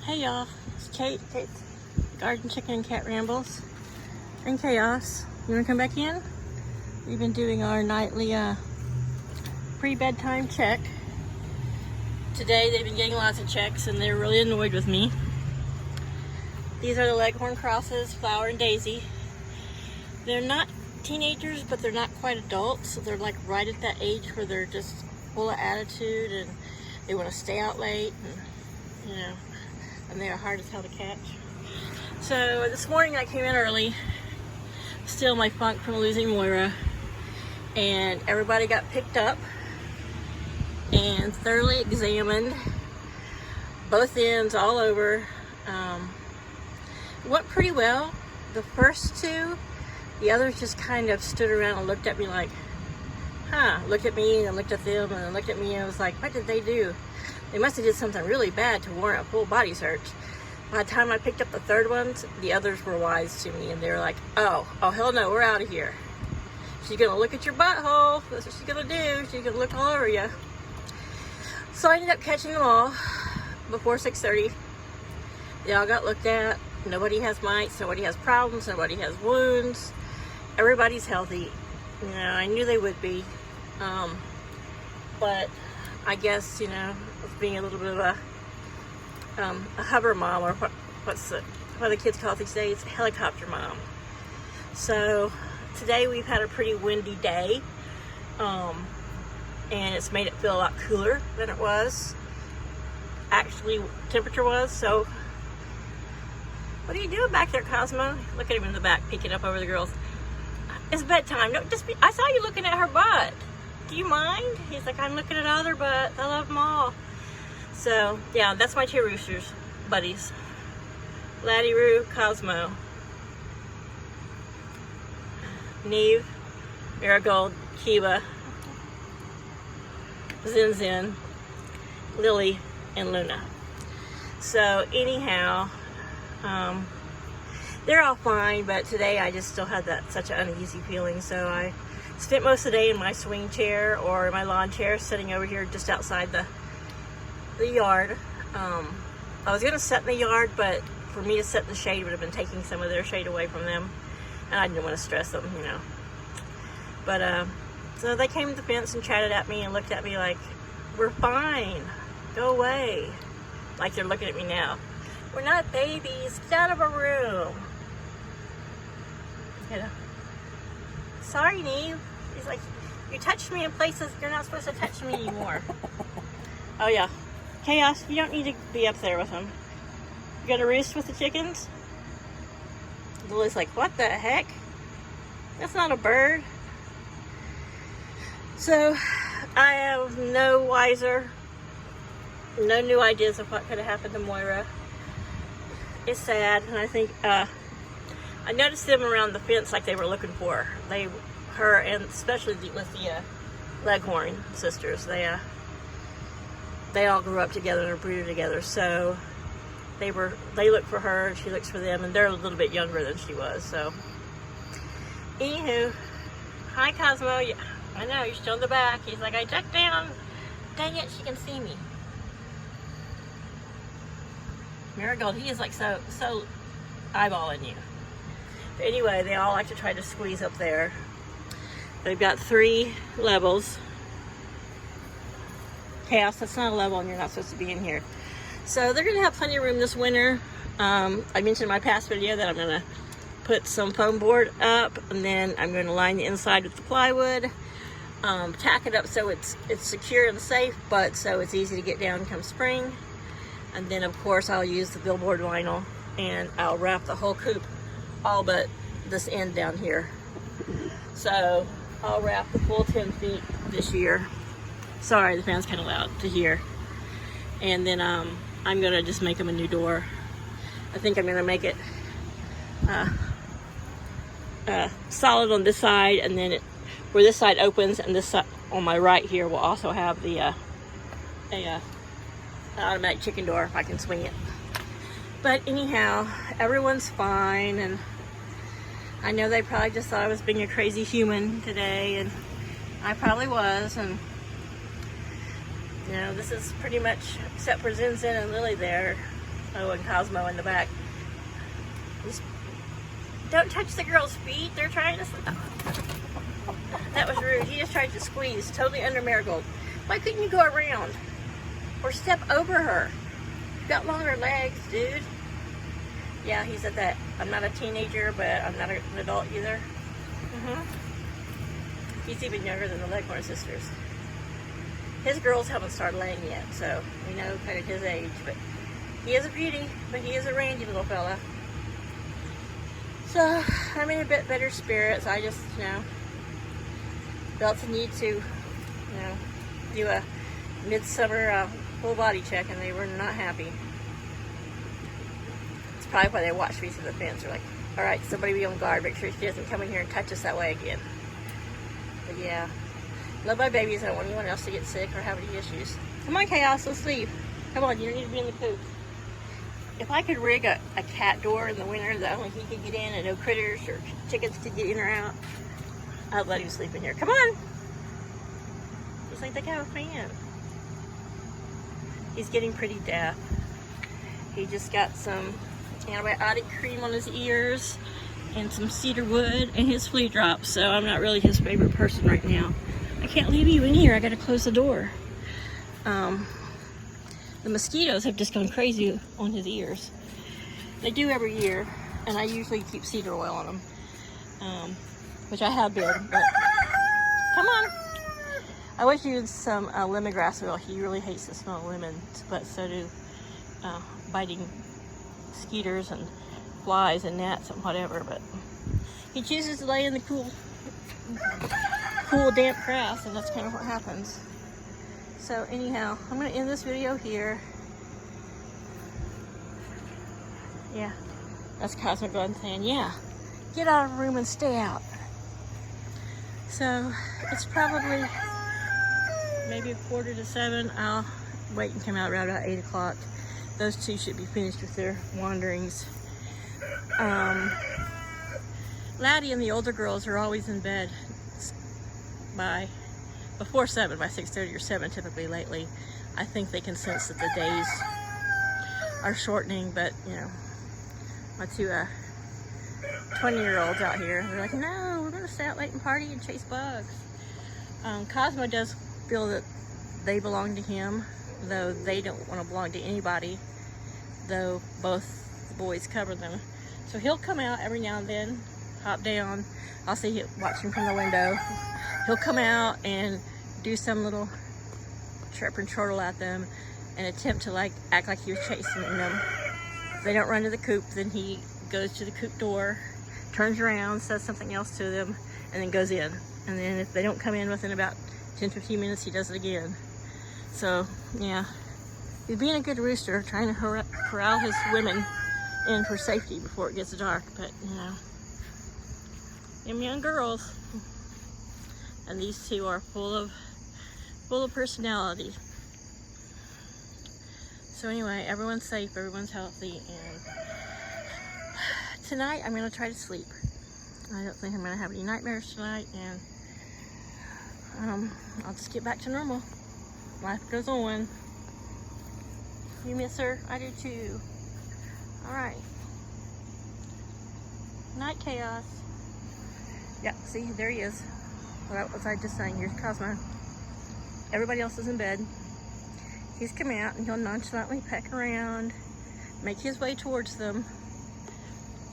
Hey y'all, it's Kate. Kate's Garden Chicken and Cat Rambles and Chaos. You wanna come back in? We've been doing our nightly pre-bedtime check. Today they've been getting lots of checks and they're really annoyed with me. These are the Leghorn crosses, Flower and Daisy. They're not teenagers, but they're not quite adults, so they're like right at that age where they're just full of attitude and they want to stay out late, and you know, and they are hard as hell to catch. So this morning I came in early, still my funk from losing Moira, and everybody got picked up and thoroughly examined, both ends all over. Went pretty well. The first two, the others just kind of stood around and looked at me like, looked at me and looked at them and looked at me, and I was like, what did they do? They must have did something really bad to warrant a full body search. By the time I picked up the third ones, the others were wise to me and they were like, oh hell no, we're out of here. She's gonna look at your butthole. That's what she's gonna do. She's gonna look all over you. So I ended up catching them all before 6:30. They all got looked at. Nobody has mites, nobody has problems, nobody has wounds. Everybody's healthy. You know, I knew they would be. But I guess, you know, being a little bit of a hover mom, or what the kids call it these days, helicopter mom. So today we've had a pretty windy day, and it's made it feel a lot cooler than it was. Actually, temperature was. So what are you doing back there, Cosmo? Look at him in the back, peeking up over the girls. It's bedtime. No, I saw you looking at her butt. Do you mind? He's like, I'm looking at all their butts. I love them all. So, yeah, that's my two roosters, buddies. Laddie Roo, Cosmo. Neve, Marigold, Kiba, Zin Zin, Lily, and Luna. So, anyhow, they're all fine, but today I just still had such an uneasy feeling, so I spent most of the day in my swing chair or my lawn chair, sitting over here just outside the yard. I was gonna sit in the yard, but for me to sit in the shade would have been taking some of their shade away from them, and I didn't want to stress them, you know. But so they came to the fence and chatted at me and looked at me like, we're fine, go away. Like they're looking at me now. We're not babies, get out of our room. You know. Sorry, Neve. He's like, you touched me in places you're not supposed to touch me anymore. Oh yeah. Chaos, you don't need to be up there with them. You gonna roost with the chickens? Lily's like, what the heck? That's not a bird. So, I have no wiser, no new ideas of what could have happened to Moira. It's sad, and I think, I noticed them around the fence like they were looking for her. Her, and especially with the Leghorn sisters, they all grew up together and are brooded together, so they look for her, she looks for them, and they're a little bit younger than she was. So anywho, hi Cosmo. Yeah, I know you're still in the back. He's like, I ducked down, dang it, she can see me. Marigold, he is like so eyeballing you. But anyway, they all like to try to squeeze up there. They've got 3 levels. Chaos, that's not a level, and you're not supposed to be in here. So they're gonna have plenty of room this winter. I mentioned in my past video that I'm gonna put some foam board up, and then I'm gonna line the inside with the plywood, tack it up so it's secure and safe, but so it's easy to get down come spring. And then of course I'll use the billboard vinyl, and I'll wrap the whole coop, all but this end down here. So I'll wrap the full 10 feet this year. Sorry, the fan's kind of loud to hear. And then I'm gonna just make them a new door. I think I'm gonna make it solid on this side, and then where this side opens, and this side on my right here will also have the automatic chicken door if I can swing it. But anyhow, everyone's fine, and I know they probably just thought I was being a crazy human today, and I probably was, and you know, this is pretty much, except for Zin Zin and Lily there, Oh, and Cosmo in the back. Just don't touch the girl's feet. They're trying to stop. That was rude. He just tried to squeeze, totally under Marigold. Why couldn't you go around? Or step over her? You've got longer legs, dude. Yeah, he's at that. I'm not a teenager, but I'm not an adult either. He's even younger than the Leghorn sisters. His girls haven't started laying yet, so we know kind of his age. But he is a beauty, but he is a rangy little fella. So I'm in a bit better spirits. I just, felt the need to, do a midsummer full body check, and they were not happy. It's probably why they watched me through the fence. They're like, all right, somebody be on guard. Make sure she doesn't come in here and touch us that way again. But yeah, love my babies. I don't want anyone else to get sick or have any issues. Come on, Chaos, let's leave. Come on, you don't need to be in the coop. If I could rig a cat door in the winter that only he could get in and no critters or chickens could get in or out, I'd let him sleep in here. Come on. Just like the cow fan. He's getting pretty deaf. He just got some antibiotic cream on his ears and some cedar wood and his flea drops, so I'm not really his favorite person right now. I can't leave you in here. I gotta close the door. The mosquitoes have just gone crazy on his ears. They do every year, and I usually keep cedar oil on them, which I have been, but come on. I wish you used some lemongrass oil. He really hates the smell of lemon, but so do biting mosquitoes and flies and gnats and whatever, but he chooses to lay in the cool, damp grass, and that's kind of what happens. So anyhow, I'm going to end this video here. Yeah, that's Cosmo Glenn saying, yeah, get out of the room and stay out. So it's probably maybe 6:45. I'll wait and come out around about 8 o'clock. Those two should be finished with their wanderings. Laddie and the older girls are always in bed before 7, by 6:30 or 7 typically lately. I think they can sense that the days are shortening, but my two 20-year-olds out here, they're like, no, we're gonna stay out late and party and chase bugs. Cosmo does feel that they belong to him, though they don't want to belong to anybody, though both the boys cover them. So he'll come out every now and then, hop down. I'll see him, watch him from the window. He'll come out and do some little chirp and chortle at them and attempt to act like he was chasing them. If they don't run to the coop, then he goes to the coop door, turns around, says something else to them, and then goes in. And then if they don't come in within about 10-15 minutes, he does it again. So yeah, he's being a good rooster, trying to corral his women in for safety before it gets dark. But them young girls, and these two are full of personality. So anyway, everyone's safe, everyone's healthy, and tonight I'm gonna try to sleep. I don't think I'm gonna have any nightmares tonight, and I'll just get back to normal. Life goes on. You miss her? I do too. All right. Night, Chaos. Yeah, see, there he is. What was I just saying? Here's Cosmo. Everybody else is in bed. He's come out and he'll nonchalantly peck around, make his way towards them.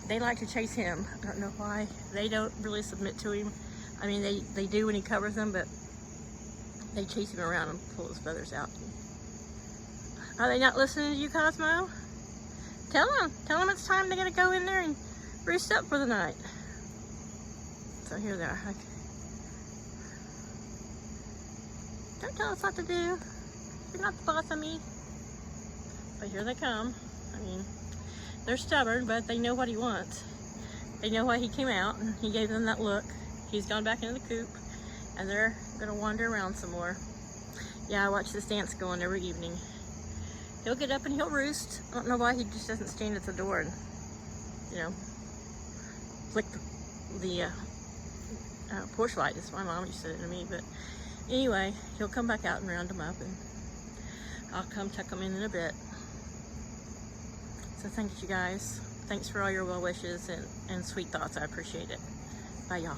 They like to chase him. I don't know why. They don't really submit to him. I mean, they do when he covers them, but they chase him around and pull his feathers out. Are they not listening to you, Cosmo? Tell them it's time they gotta go in there and roost up for the night. So here they are. Don't tell us what to do. You're not the boss of me. But here they come. I mean, they're stubborn, but they know what he wants. They know why he came out, and he gave them that look. He's gone back into the coop, and they're gonna wander around some more. Yeah, I watch this dance going every evening. He'll get up and he'll roost. I don't know why he just doesn't stand at the door and, flick the porch light. That's my mom used to say it to me, but anyway, he'll come back out and round them up, and I'll come tuck them in a bit. So thank you guys. Thanks for all your well wishes and sweet thoughts. I appreciate it. Bye, y'all.